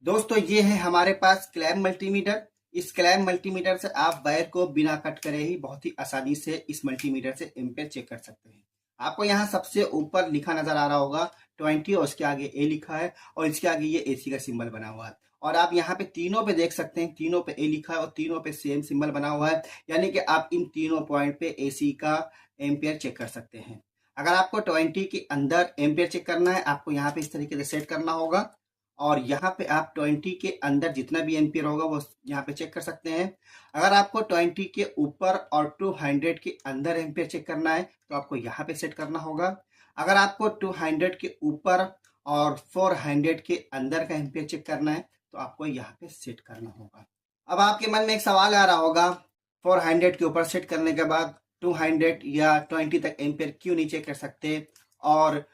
दोस्तों ये है हमारे पास क्लैम मल्टीमीटर। इस क्लैम मल्टीमीटर से आप वायर को बिना कट करे ही बहुत ही आसानी से इस मल्टीमीटर से एम्पेयर चेक कर सकते हैं। आपको यहाँ सबसे ऊपर लिखा नजर आ रहा होगा 20 और उसके आगे ए लिखा है और इसके आगे ये एसी का सिंबल बना हुआ है। और आप यहाँ पे तीनों पे देख सकते हैं, तीनों पे ए लिखा है और तीनों पे सेम सिंबल बना हुआ है, यानी कि आप इन तीनों पॉइंट पे एसी का एम्पेयर चेक कर सकते हैं। अगर आपको 20 के अंदर एम्पेयर चेक करना है, आपको यहाँ पे इस तरीके से सेट करना होगा और यहाँ पे आप 20 के अंदर जितना भी एम्पियर होगा वो यहाँ पे चेक कर सकते हैं। अगर आपको 20 के ऊपर और 200 के अंदर एम्पियर चेक करना है तो आपको यहाँ पे सेट करना होगा। अगर आपको 200 के ऊपर और 400 के अंदर का एम्पियर चेक करना है तो आपको यहाँ पे सेट करना होगा। अब आपके मन में एक सवाल आ रहा होगा, 400 के ऊपर सेट करने के बाद 200 या 20 तक एम्पियर क्यों नहीं चेक कर सकते, और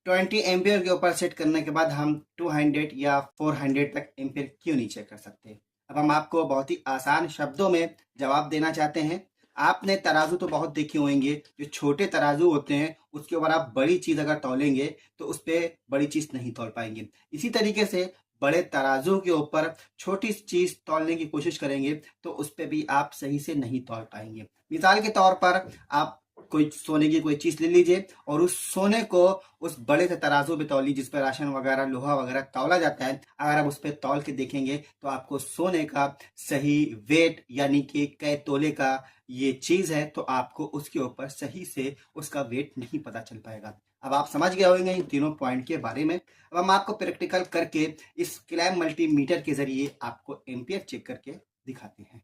20 एम्पियर के ऊपर सेट करने के बाद हम 200 या 400 तक एम्पियर क्यों नहीं चेक कर सकते। अब हम आपको बहुत ही आसान शब्दों में जवाब देना चाहते हैं। आपने तराजू तो बहुत देखे होंगे, जो छोटे तराजू होते हैं उसके ऊपर आप बड़ी चीज अगर तौलेंगे तो उस पर बड़ी चीज नहीं तौल पाएंगे। इसी तरीके से बड़े तराजू के ऊपर छोटी चीज तौलने की कोशिश करेंगे तो उस पर भी आप सही से नहीं तौल पाएंगे। मिसाल के तौर पर आप कोई सोने की कोई चीज ले लीजिए और उस सोने को उस बड़े से तराजू पे तौलिए जिस पर राशन वगैरह लोहा वगैरह तौला जाता है। अगर आप उस पर तौल के देखेंगे तो आपको सोने का सही वेट यानी कि कै तोले का ये चीज है तो आपको उसके ऊपर सही से उसका वेट नहीं पता चल पाएगा। अब आप समझ गए होंगे इन तीनों पॉइंट के बारे में। अब हम आपको प्रैक्टिकल करके इस क्लैम मल्टीमीटर के जरिए आपको एम्पियर चेक करके दिखाते हैं।